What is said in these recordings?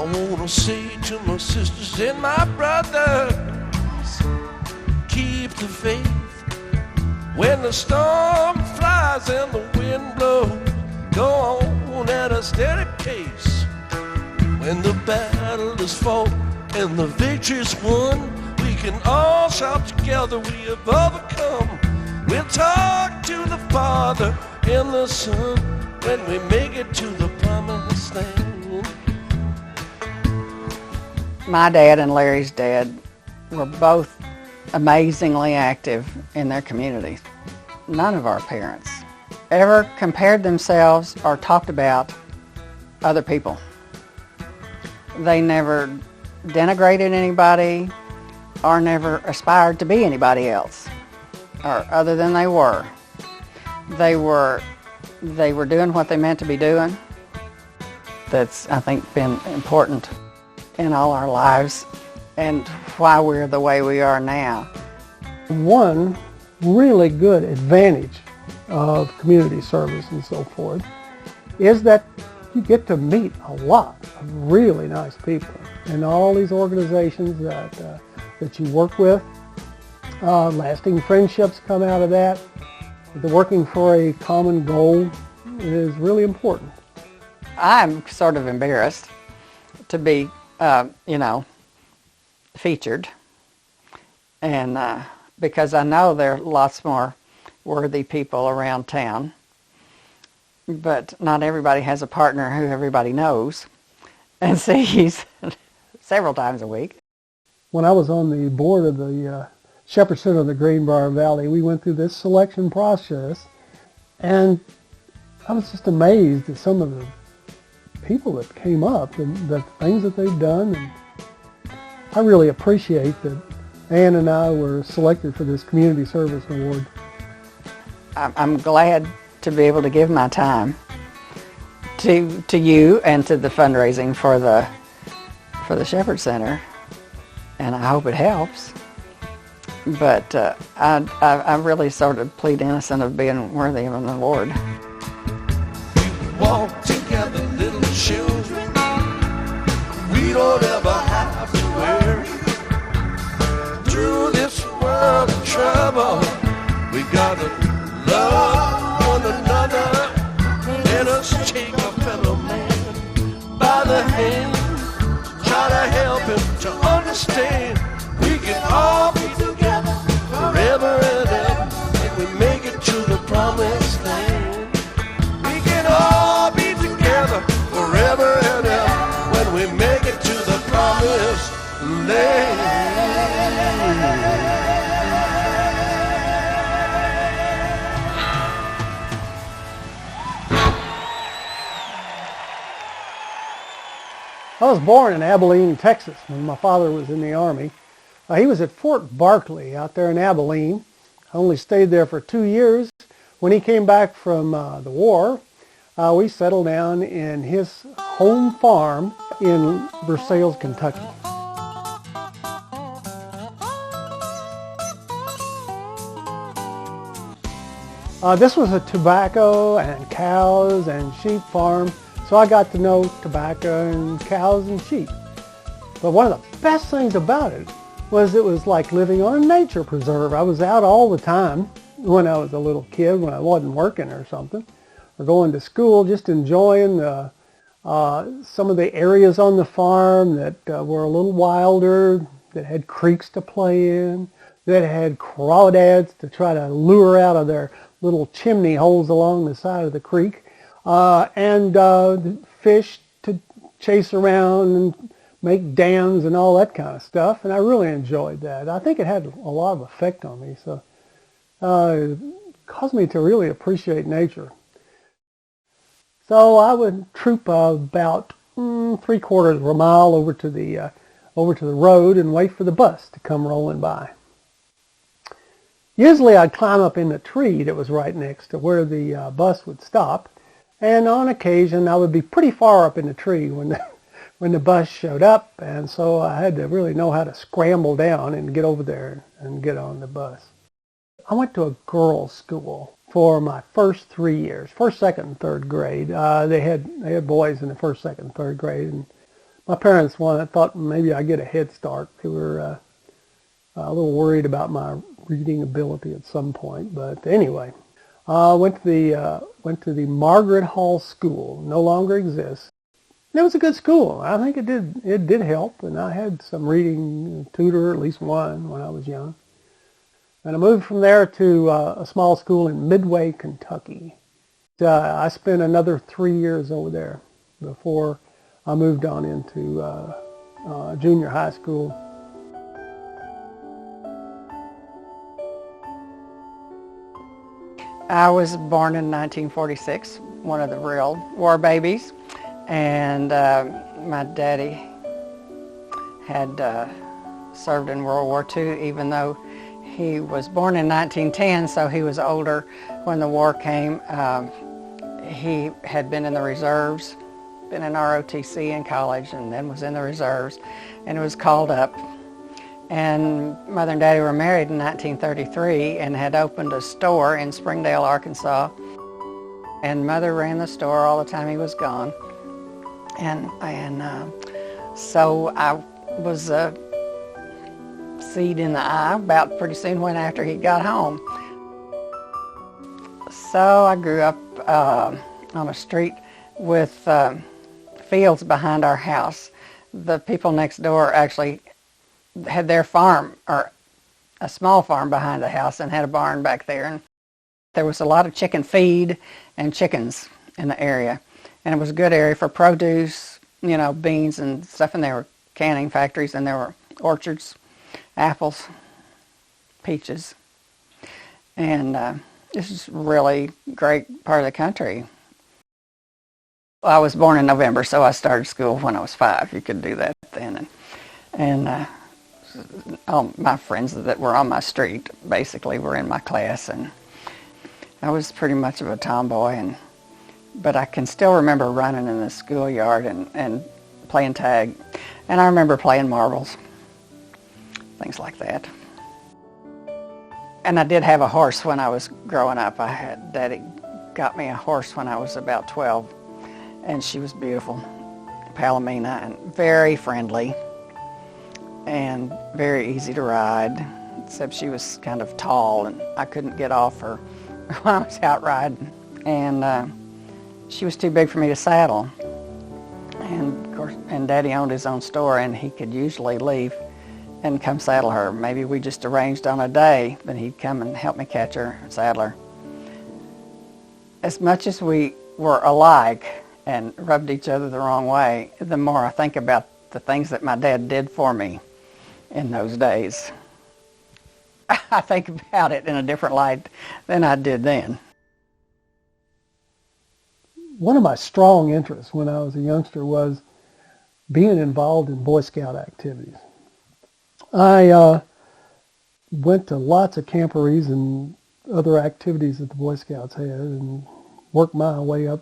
I wanna say to my sisters and my brothers, keep the faith. When the storm flies and the wind blows, go on at a steady pace. When the battle is fought and the victory's won, we can all shout together, we have overcome. We'll talk to the Father and the Son when we make it to the promised land. My dad and Larry's dad were both amazingly active in their communities. None of our parents ever compared themselves or talked about other people. They never denigrated anybody or never aspired to be anybody else or other than they were. They were doing what they meant to be doing. That's, I think, been important in all our lives and why we're the way we are now. One really good advantage of community service and so forth is that you get to meet a lot of really nice people in all these organizations that you work with. Lasting friendships come out of that. The working for a common goal is really important. I'm sort of embarrassed to be, featured, and because I know there are lots more worthy people around town, but not everybody has a partner who everybody knows and sees several times a week. When I was on the board of the Shepherd Center of the Greenbrier Valley, we went through this selection process, and I was just amazed at some of the people that came up and the things that they've done. And I really appreciate that Ann and I were selected for this Community Service Award. I'm glad to be able to give my time to you and to the fundraising for the Shepherd Center, and I hope it helps. But I really sort of plead innocent of being worthy of an award. We walk together, little children. We don't ever have to worry. Through this world of trouble, we gotta love one another. Let us take a fellow man by the hand, try to help him to understand. We can all be together forever and ever when we make it to the promised land. We can all be together forever and ever when we make it to the promised land. I was born in Abilene, Texas, when my father was in the Army. He was at Fort Barkley out there in Abilene. I only stayed there for 2 years. When he came back from the war, we settled down in his home farm in Versailles, Kentucky. This was a tobacco and cows and sheep farm, so I got to know tobacco and cows and sheep. But one of the best things about it was like living on a nature preserve. I was out all the time when I was a little kid, when I wasn't working or something, or going to school, just enjoying some of the areas on the farm that were a little wilder, that had creeks to play in, that had crawdads to try to lure out of their little chimney holes along the side of the creek, and fish to chase around and make dams and all that kind of stuff, and I really enjoyed that. I think it had a lot of effect on me, so it caused me to really appreciate nature. So I would troop about 3/4 of a mile over to the road and wait for the bus to come rolling by. Usually I'd climb up in the tree that was right next to where the bus would stop, and on occasion I would be pretty far up in the tree when the bus showed up, and so I had to really know how to scramble down and get over there and get on the bus. I went to a girls' school for my first 3 years, first, second, and third grade. They had boys in the first, second, and third grade, and My parents thought maybe I'd get a head start. They were a little worried about my reading ability at some point, but anyway, went to the Margaret Hall School. No longer exists. And it was a good school. I think it did help, and I had some reading tutor, at least one, when I was young. And I moved from there to a small school in Midway, Kentucky. I spent another 3 years over there before I moved on into junior high school. I was born in 1946, one of the real war babies, and my daddy had served in World War II, even though he was born in 1910, so he was older when the war came. He had been in the reserves, been in ROTC in college, and then was in the reserves, and was called up. And Mother and Daddy were married in 1933 and had opened a store in Springdale, Arkansas. And Mother ran the store all the time he was gone. And so I was a seed in the eye about pretty soon when after he got home. So I grew up on a street with fields behind our house. The people next door actually had their farm, or a small farm behind the house, and had a barn back there. And there was a lot of chicken feed and chickens in the area. And it was a good area for produce, you know, beans and stuff. And there were canning factories, and there were orchards, apples, peaches. And this is really great part of the country. I was born in November, so I started school when I was 5. You could do that then. And all my friends that were on my street basically were in my class, and I was pretty much of a tomboy, but I can still remember running in the schoolyard and playing tag, and I remember playing marbles, things like that. And I did have a horse when I was growing up. Daddy got me a horse when I was about 12, and she was beautiful, Palomina, and very friendly and very easy to ride, except she was kind of tall and I couldn't get off her when I was out riding. And she was too big for me to saddle. And of course, and Daddy owned his own store, and he could usually leave and come saddle her. Maybe we just arranged on a day that he'd come and help me catch her, saddle her. As much as we were alike and rubbed each other the wrong way, the more I think about the things that my dad did for me in those days. I think about it in a different light than I did then. One of my strong interests when I was a youngster was being involved in Boy Scout activities. I went to lots of camporees and other activities that the Boy Scouts had, and worked my way up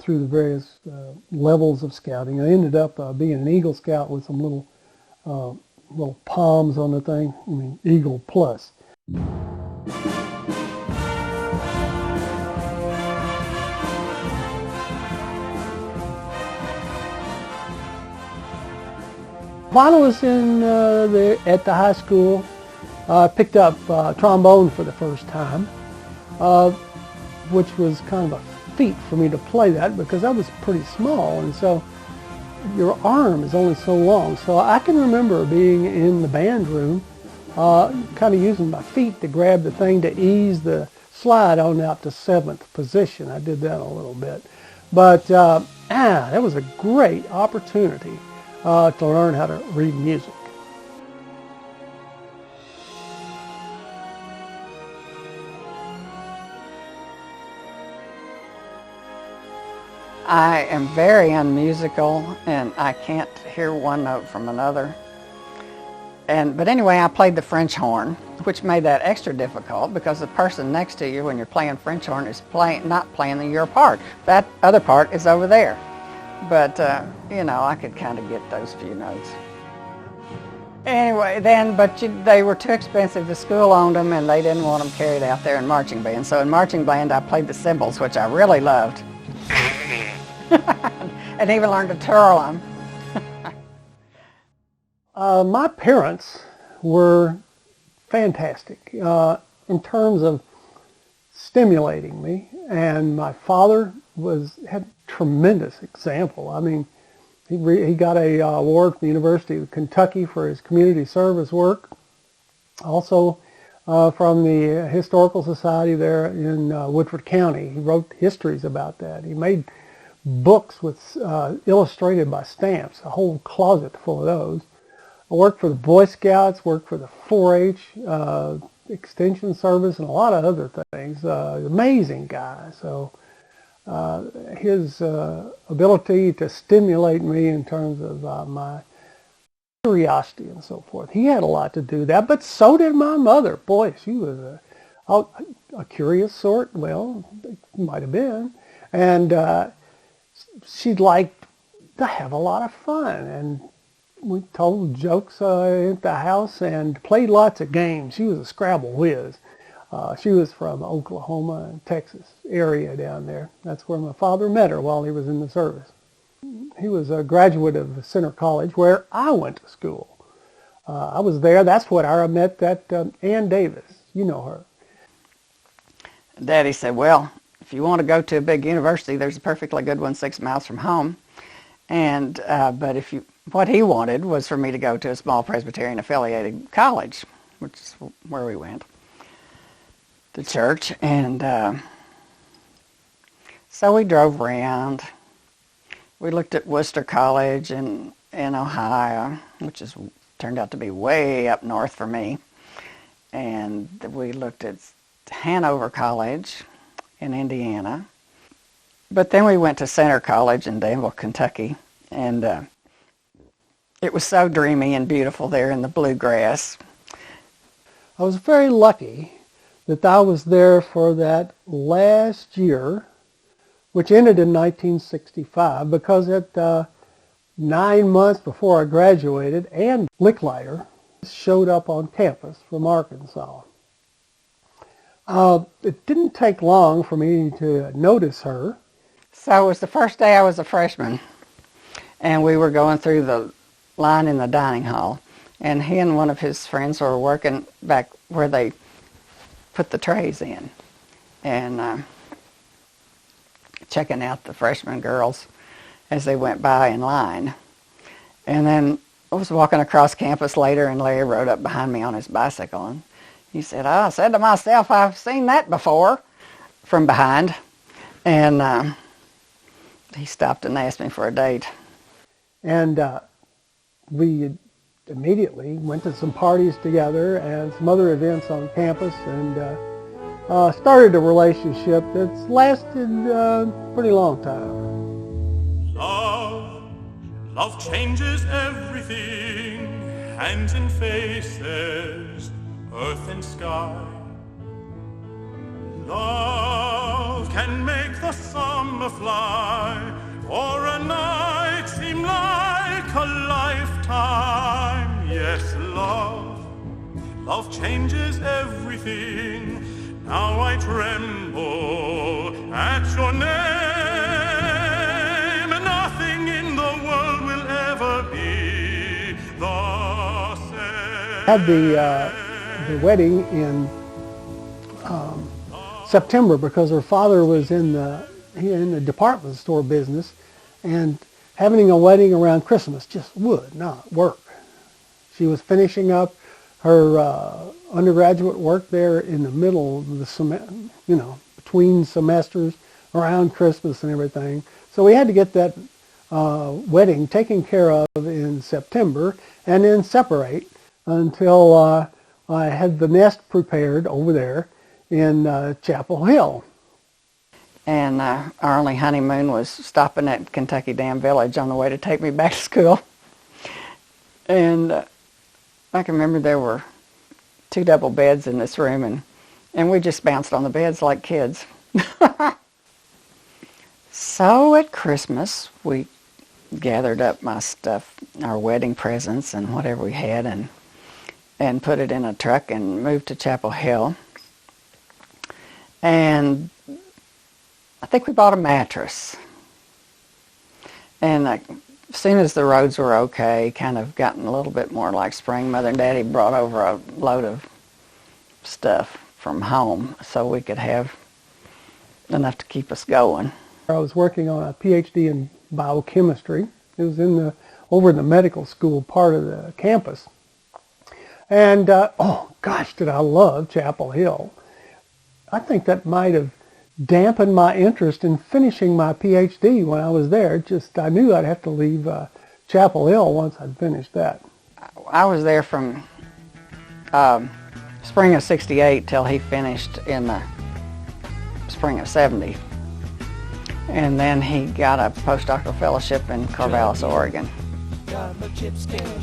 through the various levels of scouting. I ended up being an Eagle Scout with some little palms on the thing. I mean, Eagle Plus. While I was at the high school, I picked up trombone for the first time, which was kind of a feat for me to play that because I was pretty small, and so your arm is only so long. So I can remember being in the band room, kind of using my feet to grab the thing to ease the slide on out to 7th position. I did that a little bit. But that was a great opportunity to learn how to read music. I am very unmusical, and I can't hear one note from another. But anyway, I played the French horn, which made that extra difficult because the person next to you when you're playing French horn is not playing your part. That other part is over there. But, you know, I could kind of get those few notes. Anyway, they were too expensive. The school owned them, and they didn't want them carried out there in marching band. So in marching band, I played the cymbals, which I really loved. And even learned to twirl them. My parents were fantastic in terms of stimulating me, and my father had a tremendous example. I mean, he got a award from the University of Kentucky for his community service work. Also from the Historical Society there in Woodford County. He wrote histories about that. He made books with illustrated by stamps, a whole closet full of those. I worked for the Boy Scouts, worked for the 4-H Extension Service, and a lot of other things. Amazing guy. So his ability to stimulate me in terms of my curiosity and so forth. He had a lot to do with that, but so did my mother. Boy, she was a curious sort. Well, might have been. And she'd like to have a lot of fun. And we told jokes at the house and played lots of games. She was a Scrabble whiz. She was from Oklahoma and Texas area down there. That's where my father met her while he was in the service. He was a graduate of Center College, where I went to school. I was there. That's what I met that Ann Davis. You know her. Daddy said, well, if you want to go to a big university, there's a perfectly good one 6 miles from home. And but what he wanted was for me to go to a small Presbyterian affiliated college, which is where we went to church. And so we drove around. We looked at Worcester College in Ohio, which turned out to be way up north for me. And we looked at Hanover College in Indiana. But then we went to Center College in Danville, Kentucky. And it was so dreamy and beautiful there in the bluegrass. I was very lucky that I was there for that last year, which ended in 1965, because at 9 months before I graduated, Ann Licklider showed up on campus from Arkansas. It didn't take long for me to notice her. So it was the first day I was a freshman, and we were going through the line in the dining hall, and he and one of his friends were working back where they put the trays in, and checking out the freshman girls as they went by in line. And then I was walking across campus later, and Larry rode up behind me on his bicycle, and he said, I said to myself, I've seen that before, from behind. And he stopped and asked me for a date. And we immediately went to some parties together and some other events on campus, and started a relationship that's lasted a pretty long time. Love changes everything, hands and faces, earth and sky. Love can make the summer fly, or a night seem like a lifetime. Yes, love changes everything. Now I tremble at your name. Nothing in the world will ever be the same. Had the wedding in September, because her father was in the department store business, and having a wedding around Christmas just would not work. She was finishing up her undergraduate work there in the middle of the between semesters around Christmas and everything. So we had to get that wedding taken care of in September, and then separate until I had the nest prepared over there in Chapel Hill. And our only honeymoon was stopping at Kentucky Dam Village on the way to take me back to school. And I can remember there were 2 double beds in this room, and we just bounced on the beds like kids. So at Christmas, we gathered up my stuff, our wedding presents and whatever we had, and put it in a truck and moved to Chapel Hill. And I think we bought a mattress. And as soon as the roads were okay, kind of gotten a little bit more like spring, Mother and Daddy brought over a load of stuff from home so we could have enough to keep us going. I was working on a PhD in biochemistry. It was over in the medical school part of the campus. And, oh gosh, did I love Chapel Hill. I think that might have dampened my interest in finishing my PhD when I was there. Just, I knew I'd have to leave Chapel Hill once I'd finished that. I was there from spring of '68 till he finished in the spring of '70. And then he got a postdoctoral fellowship in Corvallis, Oregon.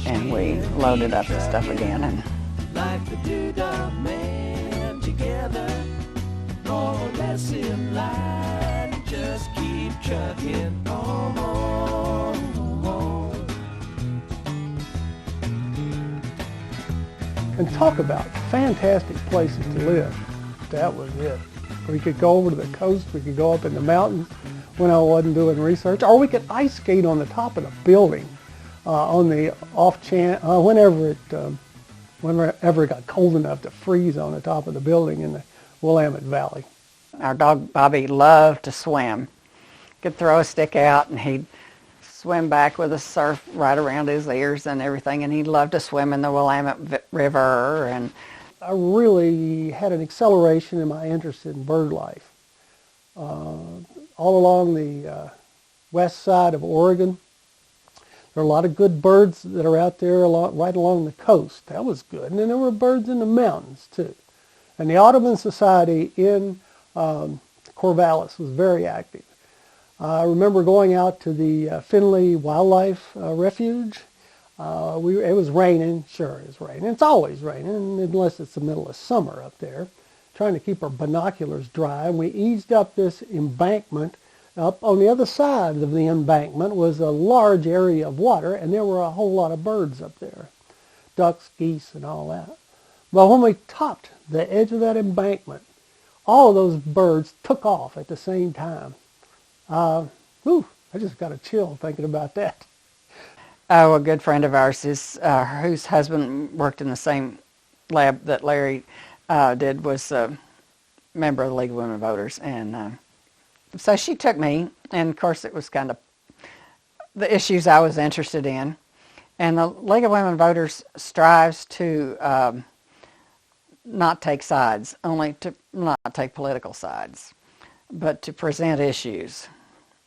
And we loaded up his stuff again. And like the Duda man together, more or less in line, just keep trucking on. And talk about fantastic places to live. That was it. We could go over to the coast, we could go up in the mountains when I wasn't doing research, or we could ice skate on the top of the building on the off chance, whenever it got cold enough to freeze on the top of the building in the Willamette Valley. our dog Bobby loved to swim. Could throw a stick out and he'd swim back with a surf right around his ears and everything, and he loved to swim in the Willamette River. And I really had an acceleration in my interest in bird life. All along the west side of Oregon, there are a lot of good birds that are out there right along the coast. That was good. And then there were birds in the mountains, too. And the Audubon Society in Corvallis was very active. I remember going out to the Finley Wildlife Refuge. It was raining. Sure, it was raining. It's always raining, unless it's the middle of summer up there. Trying to keep our binoculars dry. And we eased up this embankment. Up on the other side of the embankment was a large area of water, and there were a whole lot of birds up there. Ducks, geese, and all that. But when we topped the edge of that embankment, all of those birds took off at the same time. I just got a chill thinking about that. Oh, a good friend of ours whose husband worked in the same lab that Larry did, was a member of the League of Women Voters, and so she took me, and of course it was kind of the issues I was interested in. And the League of Women Voters strives to not take sides, only to not take political sides, but to present issues.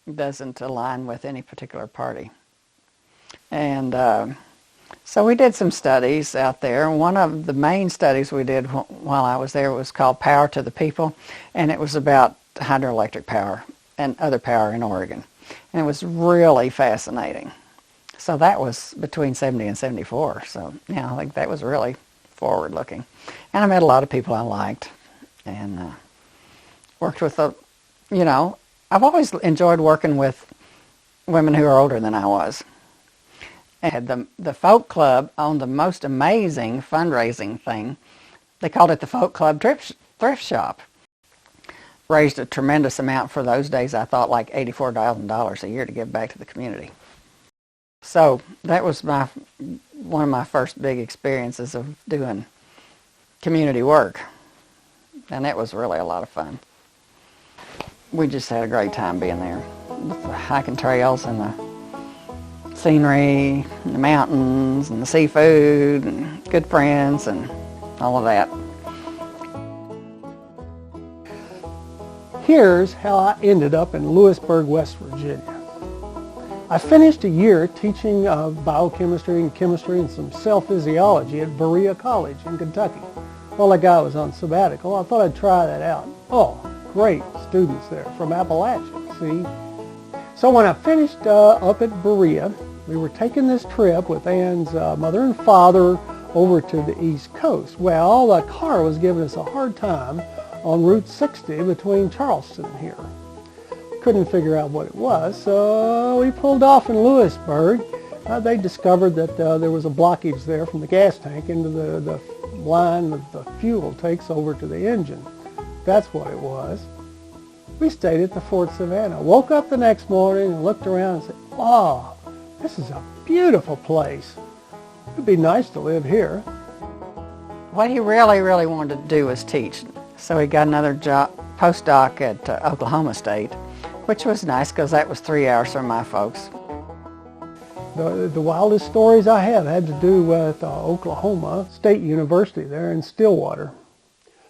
It doesn't align with any particular party. And so we did some studies out there. One of the main studies we did while I was there was called Power to the People, and it was about hydroelectric power and other power in Oregon. And it was really fascinating. So that was between 70 and 74. So, yeah, I think that was really forward-looking. And I met a lot of people I liked, and worked with I've always enjoyed working with women who are older than I was. And the Folk Club owned the most amazing fundraising thing. They called it the Folk Club Thrift Shop. Raised a tremendous amount for those days. I thought like $84,000 a year to give back to the community. So that was one of my first big experiences of doing community work. And it was really a lot of fun. We just had a great time being there with the hiking trails and the scenery, and the mountains, and the seafood, and good friends, and all of that. Here's how I ended up in Lewisburg, West Virginia. I finished a year teaching biochemistry and chemistry and some cell physiology at Berea College in Kentucky. While that guy was on sabbatical, I thought I'd try that out. Oh, great students there from Appalachia, see? So when I finished up at Berea, we were taking this trip with Ann's mother and father over to the East Coast. Well, the car was giving us a hard time on Route 60 between Charleston and here. Couldn't figure out what it was, so we pulled off in Lewisburg. They discovered that there was a blockage there from the gas tank into the line that the fuel takes over to the engine. That's what it was. We stayed at the Fort Savannah. Woke up the next morning and looked around and said, "Oh, This is a beautiful place. It'd be nice to live here. What he really, really wanted to do was teach. So he got another job, postdoc at Oklahoma State, which was nice because that was 3 hours from my folks. The wildest stories I have had to do with Oklahoma State University there in Stillwater.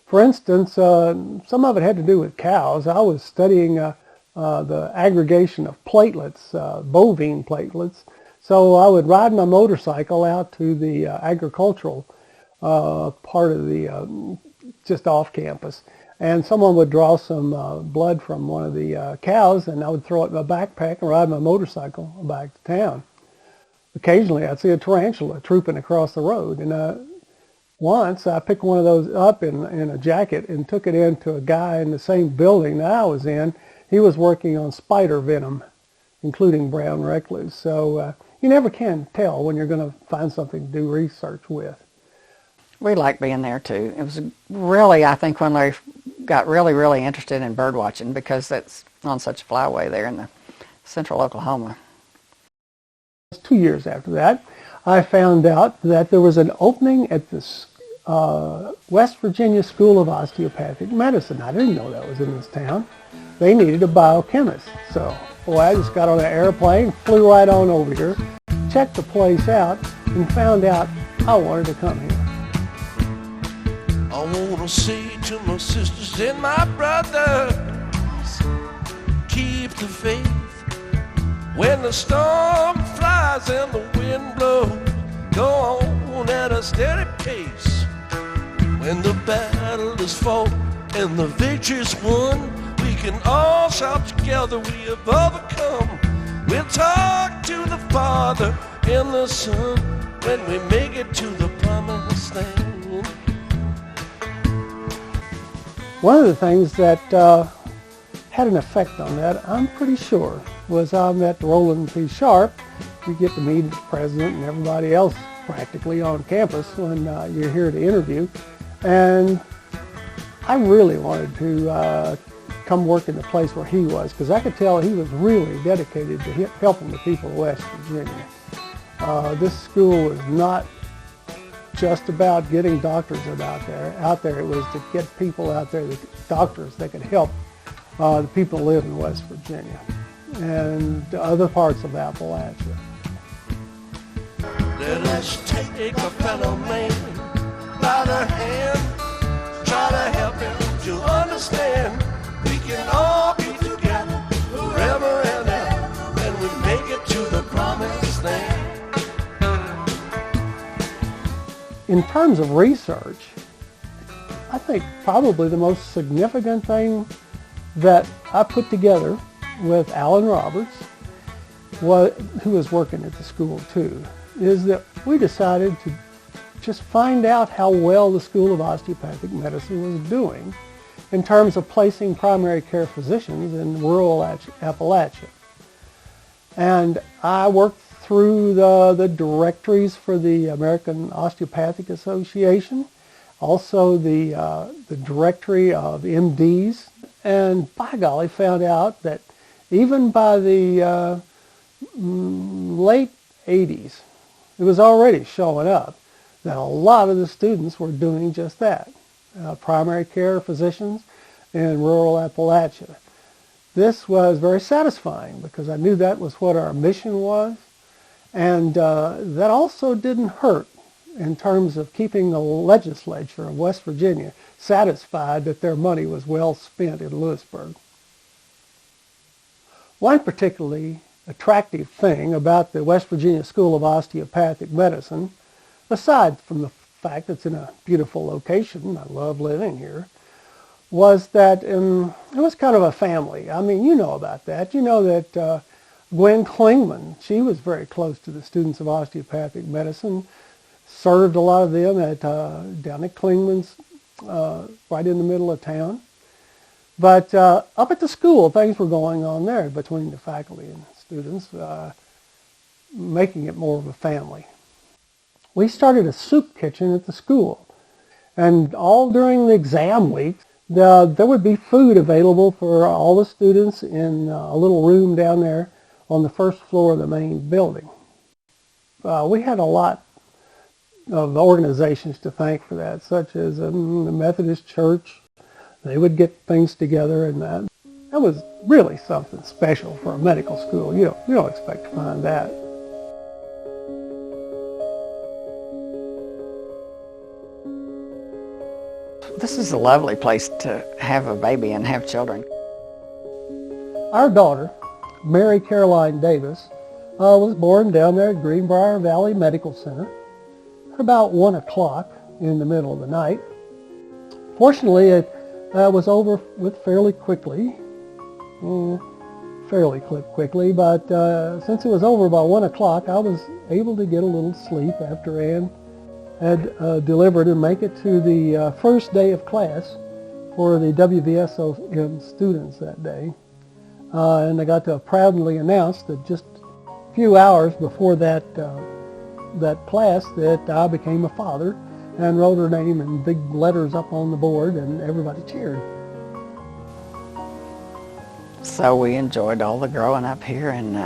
For instance, some of it had to do with cows. I was studying the aggregation of platelets, bovine platelets. So I would ride my motorcycle out to the agricultural part of the, just off campus. And someone would draw some blood from one of the cows, and I would throw it in my backpack and ride my motorcycle back to town. Occasionally I'd see a tarantula trooping across the road, and once I picked one of those up in a jacket and took it into a guy in the same building that I was in. He was working on spider venom, including brown recluse. So you never can tell when you're going to find something to do research with. We liked being there too. It was really, I think, when Larry got really, really interested in bird watching, because that's on such a flyway there in the central Oklahoma. 2 years after that, I found out that there was an opening at the West Virginia School of Osteopathic Medicine. I didn't know that was in this town. They needed a biochemist. So, boy, I just got on an airplane, flew right on over here, checked the place out, and found out I wanted to come here. I want to say to my sisters and my brothers, keep the faith. When the storm flies and the wind blows, go on at a steady pace. When the battle is fought and the victory's won, we can all shout together, we have overcome. We'll talk to the Father and the Son when we make it to the promised land. One of the things that had an effect on that, I'm pretty sure, was I met Roland P. Sharp. You get to meet the president and everybody else practically on campus when you're here to interview. And I really wanted to come work in the place where he was, because I could tell he was really dedicated to helping the people of West Virginia. This school was not just about getting doctors out there. It was to get people out there, doctors that could help the people who live in West Virginia and other parts of Appalachia. Let us take a fellow man by the hand, try to help him to understand. We can all be together forever and ever, and we make it to the promised land. In terms of research, I think probably the most significant thing that I put together with Alan Roberts, who was working at the school too, is that we decided to just find out how well the School of Osteopathic Medicine was doing in terms of placing primary care physicians in rural Appalachia. And I worked through the directories for the American Osteopathic Association, also the directory of MDs, and by golly, found out that even by the late 80s, it was already showing up that a lot of the students were doing just that, primary care physicians in rural Appalachia. This was very satisfying because I knew that was what our mission was, and that also didn't hurt in terms of keeping the legislature of West Virginia satisfied that their money was well spent in Lewisburg. One particularly attractive thing about the West Virginia School of Osteopathic Medicine, aside from the fact that it's in a beautiful location, I love living here, was that it was kind of a family. I mean, you know about that. You know that Gwen Klingman, she was very close to the students of osteopathic medicine, served a lot of them at down at Klingman's, right in the middle of town. But up at the school, things were going on there between the faculty and students, making it more of a family. We started a soup kitchen at the school, and all during the exam weeks, there would be food available for all the students in a little room down there on the first floor of the main building. We had a lot of organizations to thank for that, such as the Methodist Church. They would get things together, and that was really something special for a medical school. You don't expect to find that. This is a lovely place to have a baby and have children. Our daughter, Mary Caroline Davis, was born down there at Greenbrier Valley Medical Center at about 1 o'clock in the middle of the night. Fortunately, it was over with fairly quickly, but since it was over about 1 o'clock, I was able to get a little sleep after Ann had delivered and make it to the first day of class for the WVSOM students that day. And I got to proudly announce that just a few hours before that class that I became a father, and wrote her name in big letters up on the board, and everybody cheered. So we enjoyed all the growing up here, and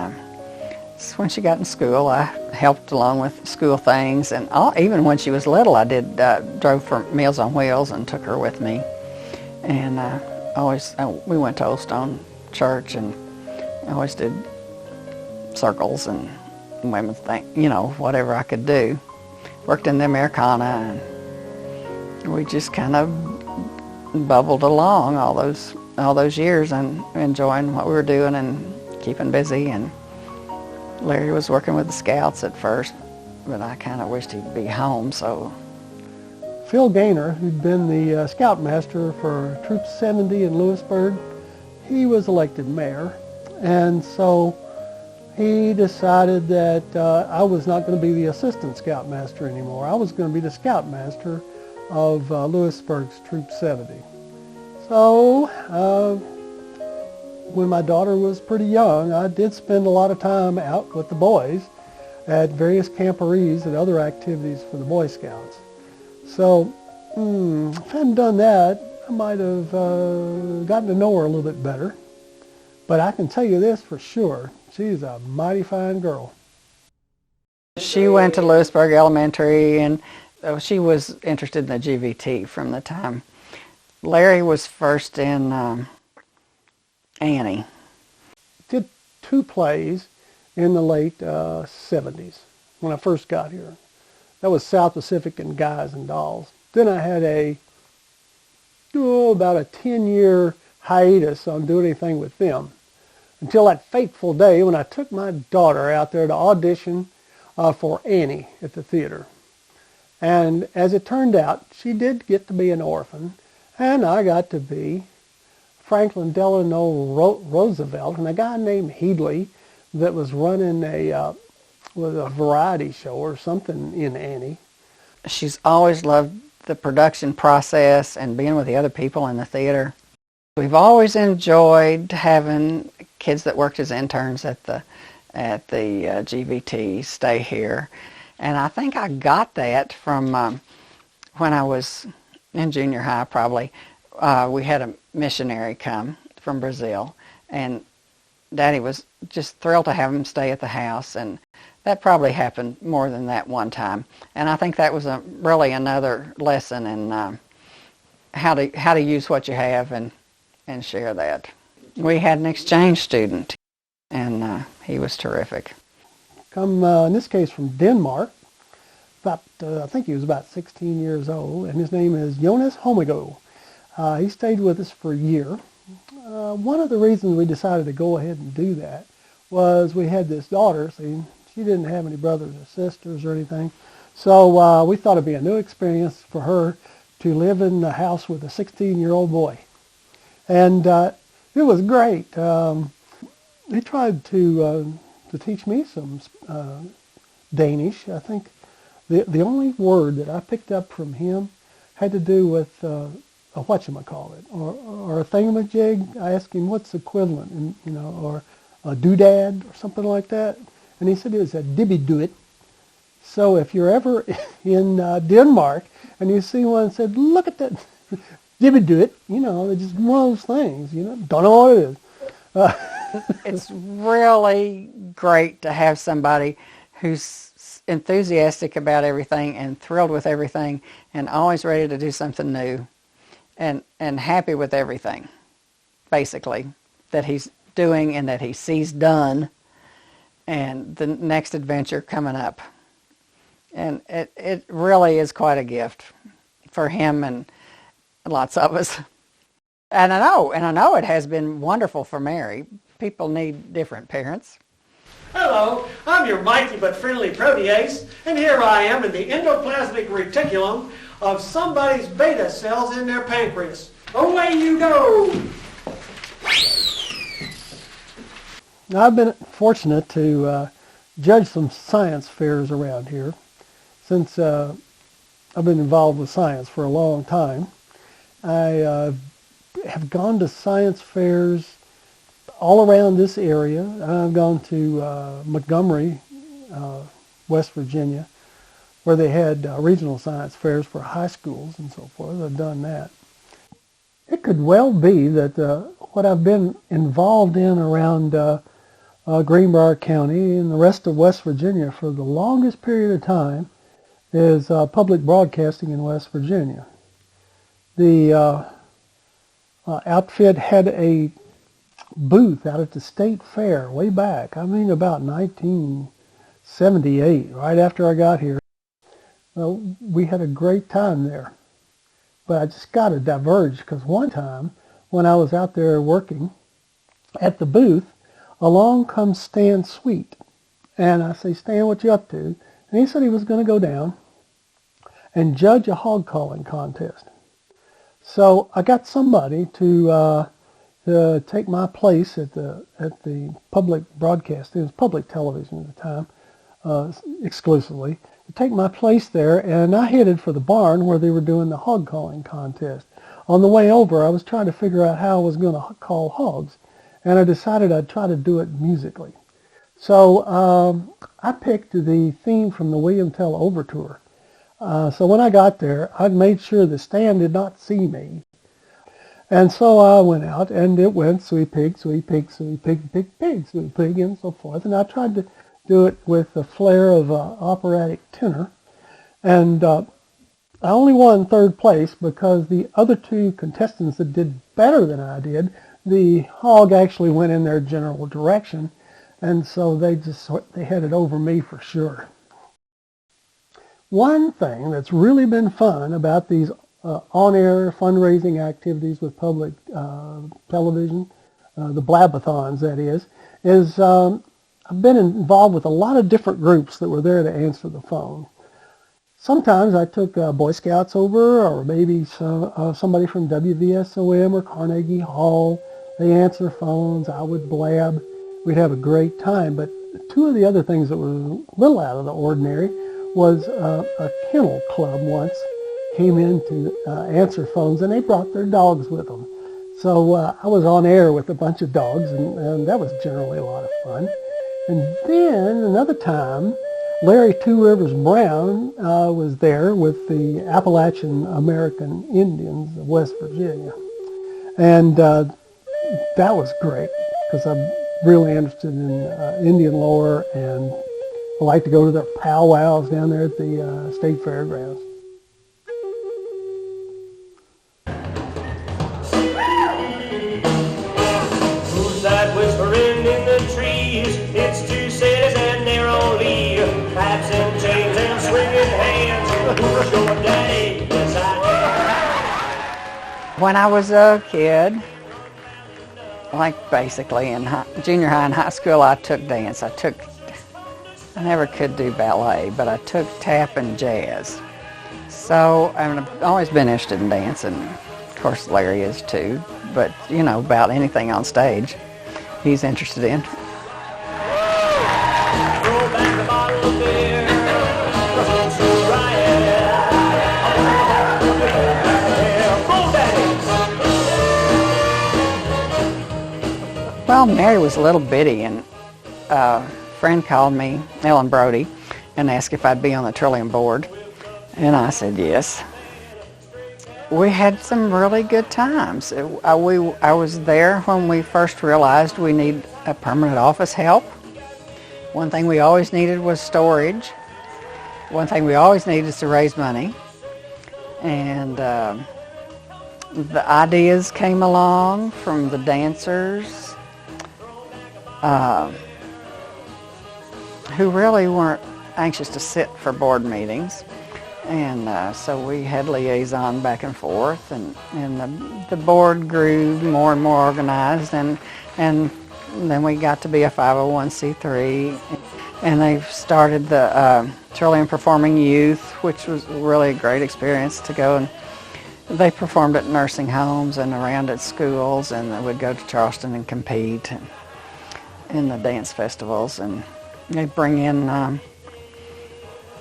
when she got in school, I helped along with school things, and even when she was little, I drove for Meals on Wheels and took her with me. And we went to Old Stone Church, and I always did circles and women's thing, whatever I could do. Worked in the Americana, and we just kind of bubbled along all those years, and enjoying what we were doing and keeping busy. And Larry was working with the Scouts at first, but I kind of wished he'd be home. So Phil Gaynor, who'd been the Scoutmaster for Troop 70 in Lewisburg, he was elected mayor, and so he decided that I was not going to be the Assistant Scoutmaster anymore. I was going to be the Scoutmaster of Lewisburg's Troop 70. So when my daughter was pretty young, I did spend a lot of time out with the boys at various camporees and other activities for the Boy Scouts. So if I hadn't done that, I might have gotten to know her a little bit better. But I can tell you this for sure, she's a mighty fine girl. She went to Lewisburg Elementary, and she was interested in the GVT from the time. Larry was first in Annie. Did 2 plays in the late 70s when I first got here. That was South Pacific and Guys and Dolls. Then I had about a 10-year hiatus on doing anything with them, until that fateful day when I took my daughter out there to audition for Annie at the theater. And as it turned out, she did get to be an orphan, and I got to be Franklin Delano Roosevelt, and a guy named Headley that was running a variety show or something in Annie. She's always loved the production process and being with the other people in the theater. We've always enjoyed having kids that worked as interns at the GVT stay here, and I think I got that from when I was in junior high. Probably we had a missionary come from Brazil, and Daddy was just thrilled to have him stay at the house, and that probably happened more than that one time. And I think that was really another lesson in how to use what you have and share that. We had an exchange student, and he was terrific. Come, in this case, from Denmark. I think he was about 16 years old, and his name is Jonas Homigo. He stayed with us for a year. One of the reasons we decided to go ahead and do that was we had this daughter. See, she didn't have any brothers or sisters or anything, so we thought it'd be a new experience for her to live in the house with a 16-year-old boy. And it was great. He tried to teach me some Danish. I think the only word that I picked up from him had to do with a whatchamacallit, or a thingamajig. I asked him what's equivalent, or a doodad or something like that. And he said it was a dibby-do-it. So if you're ever in Denmark and you see one and said, look at that, dibby-do-it, it's just one of those things, don't know what it is. It's really great to have somebody who's enthusiastic about everything and thrilled with everything and always ready to do something new and happy with everything, basically, that he's doing and that he sees done and the next adventure coming up. And it really is quite a gift for him and lots of us. And I know it has been wonderful for Mary. People need different parents. Hello, I'm your mighty but friendly protease, and here I am in the endoplasmic reticulum of somebody's beta cells in their pancreas. Away you go! Now, I've been fortunate to judge some science fairs around here since I've been involved with science for a long time. I have gone to science fairs all around this area. I've gone to Montgomery, West Virginia, where they had regional science fairs for high schools and so forth. I've done that. It could well be that what I've been involved in around Greenbrier County and the rest of West Virginia for the longest period of time is public broadcasting in West Virginia. The outfit had a booth out at the state fair way back, I mean about 1978, right after I got here. We had a great time there. But I just got to diverge because one time when I was out there working at the booth, along comes Stan Sweet. And I say, Stan, what you up to? And he said he was going to go down and judge a hog calling contest. So I got somebody to take my place at the public broadcast. It was public television at the time, exclusively. To take my place there, and I headed for the barn where they were doing the hog calling contest. On the way over, I was trying to figure out how I was going to call hogs, and I decided I'd try to do it musically. So I picked the theme from the William Tell Overture. So when I got there, I made sure the Stan did not see me. And so I went out, and it went sweet pig, sweet pig, sweet pig, pig, pig, sweet pig, and so forth. And I tried to do it with the flair of an operatic tenor. And I only won third place because the other two contestants that did better than I did, the hog actually went in their general direction. And so they headed over me for sure. One thing that's really been fun about these on-air fundraising activities with public television, the Blabathons that is I've been involved with a lot of different groups that were there to answer the phone. Sometimes I took Boy Scouts over, or maybe somebody from WVSOM or Carnegie Hall. They answer phones, I would blab. We'd have a great time. But two of the other things that were a little out of the ordinary was a kennel club once came in to answer phones, and they brought their dogs with them. So I was on air with a bunch of dogs, and that was generally a lot of fun. And then another time, Larry Two Rivers Brown was there with the Appalachian American Indians of West Virginia. And that was great because I'm really interested in Indian lore, and I like to go to their powwows down there at the state fairgrounds. Who's that whispering in the trees? It's two cities and they're on leave. Hats and chains and swinging hands. Who's your daddy? Yes, I am. When I was a kid, like basically in junior high and high school, I took dance. I never could do ballet, but I took tap and jazz. So I've always been interested in dancing. Of course, Larry is too, but you know, about anything on stage he's interested in. Throw back the bottle of beer. So riot. Well, Mary was a little bitty, and a friend called me, Ellen Brody, and asked if I'd be on the Trillium board, and I said yes. We had some really good times. I was there when we first realized we need a permanent office help. One thing we always needed was storage, One thing we always need is to raise money, and the ideas came along from the dancers who really weren't anxious to sit for board meetings. And so we had liaison back and forth, and the board grew more and more organized, and then we got to be a 501c3, and they started the Trillium Performing Youth, which was really a great experience to go, and they performed at nursing homes and around at schools, and they would go to Charleston and compete in the dance festivals, and they'd bring in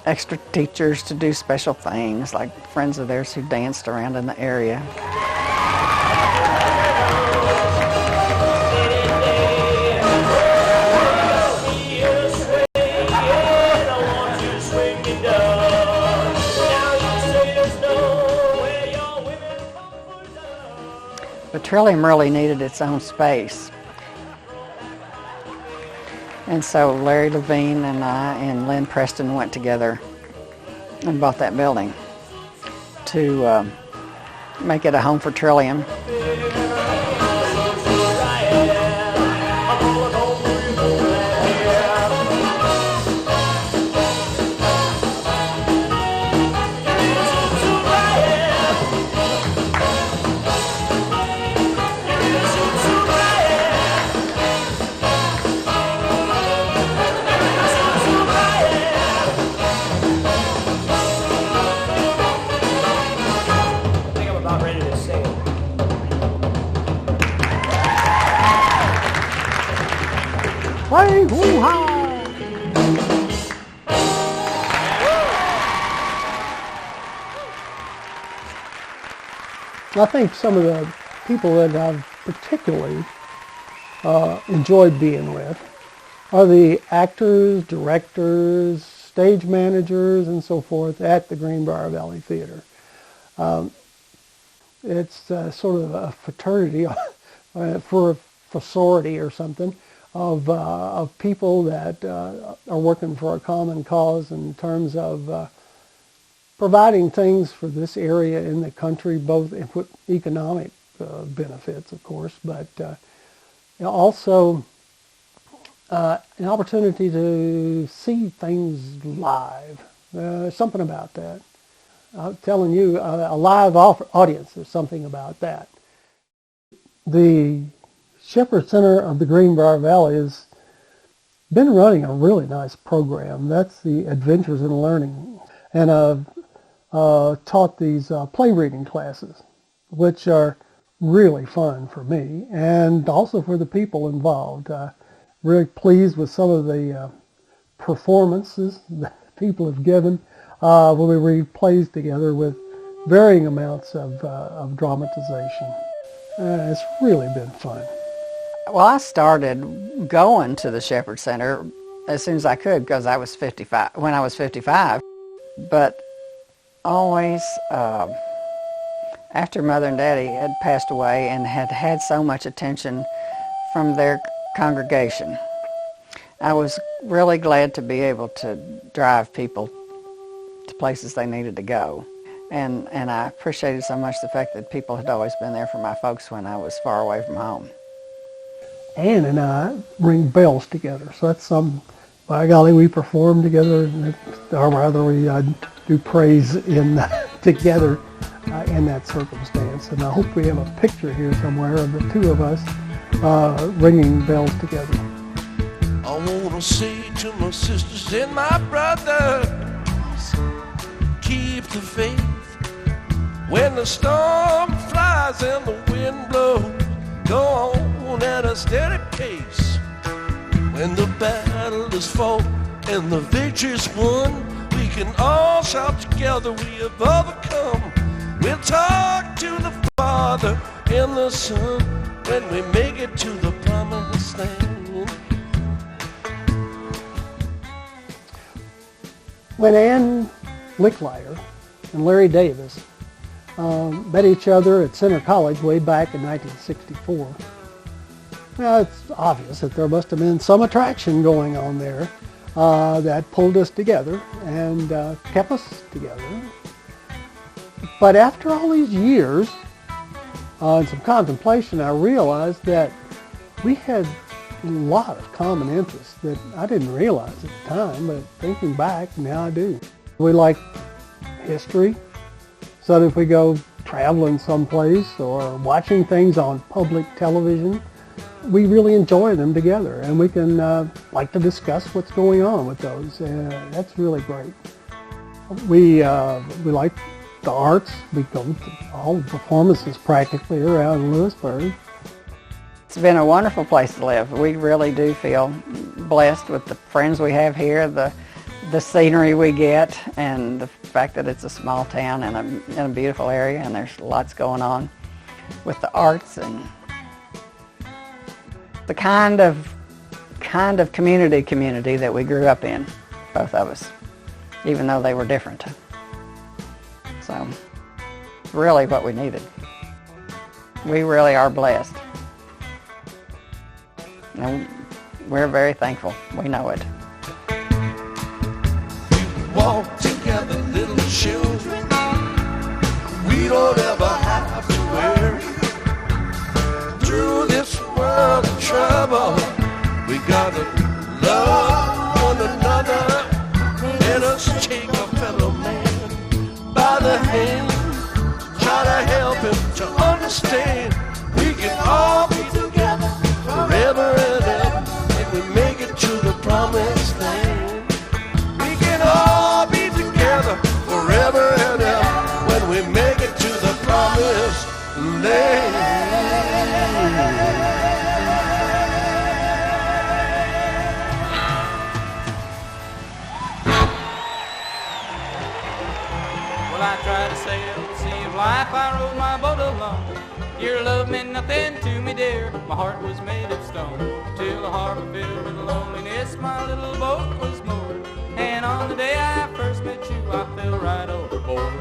extra teachers to do special things, like friends of theirs who danced around in the area. But Trillium really needed its own space. And so Larry Levine and I and Lynn Preston went together and bought that building to make it a home for Trillium. Play hoo-ha! I think some of the people that I've particularly enjoyed being with are the actors, directors, stage managers, and so forth at the Greenbrier Valley Theater. It's sort of a fraternity for a sorority or something of people that are working for a common cause in terms of providing things for this area in the country, both economic benefits, of course, but also an opportunity to see things live. Something about that. I'm telling you, a live audience, there's something about that. The Shepherd Center of the Greenbrier Valley has been running a really nice program. That's the Adventures in Learning. And I've taught these play reading classes, which are really fun for me and also for the people involved. Really pleased with some of the performances that people have given when we read plays together with varying amounts of dramatization. It's really been fun. Well, I started going to the Shepherd Center as soon as I could because I was 55, when I was 55. But always after Mother and Daddy had passed away and had had so much attention from their congregation, I was really glad to be able to drive people to places they needed to go. And I appreciated so much the fact that people had always been there for my folks when I was far away from home. Ann and I ring bells together, so that's by golly, we perform together, or rather we do praise together in that circumstance. And I hope we have a picture here somewhere of the two of us ringing bells together. I want to say to my sisters and my brothers, keep the faith. When the storm flies and the wind blows, go on at a steady pace. When the battle is fought and the victory's won, we can all shout together, we have overcome. We'll talk to the Father and the Son when we make it to the promised land. When Ann Licklider and Larry Davis met each other at Center College way back in 1964, well, it's obvious that there must have been some attraction going on there. that pulled us together and kept us together. But after all these years and some contemplation, I realized that we had a lot of common interests that I didn't realize at the time, but thinking back, now I do. We like history, so that if we go traveling someplace or watching things on public television, we really enjoy them together, and we can like to discuss what's going on with those. That's really great. We like the arts. We go to all the performances practically around Lewisburg. It's been a wonderful place to live. We really do feel blessed with the friends we have here, the scenery we get, and the fact that it's a small town and in a beautiful area, and there's lots going on with the arts and the kind of community that we grew up in, both of us, even though they were different. So, really what we needed. We really are blessed. And we're very thankful. We know it. Walk together, little children. We don't ever have to worry. Through this world of trouble, we gotta love one another. Let us take a fellow man by the hand, try to help him to understand. We can all be together forever and ever if we make it to the promised land. We can all be together forever and ever when we make it to the promised land. Well, I tried to sail the sea of life, I rode my boat alone. Your love meant nothing to me, dear, my heart was made of stone. Till the harbor filled with loneliness, my little boat was moored. And on the day I first met you, I fell right overboard.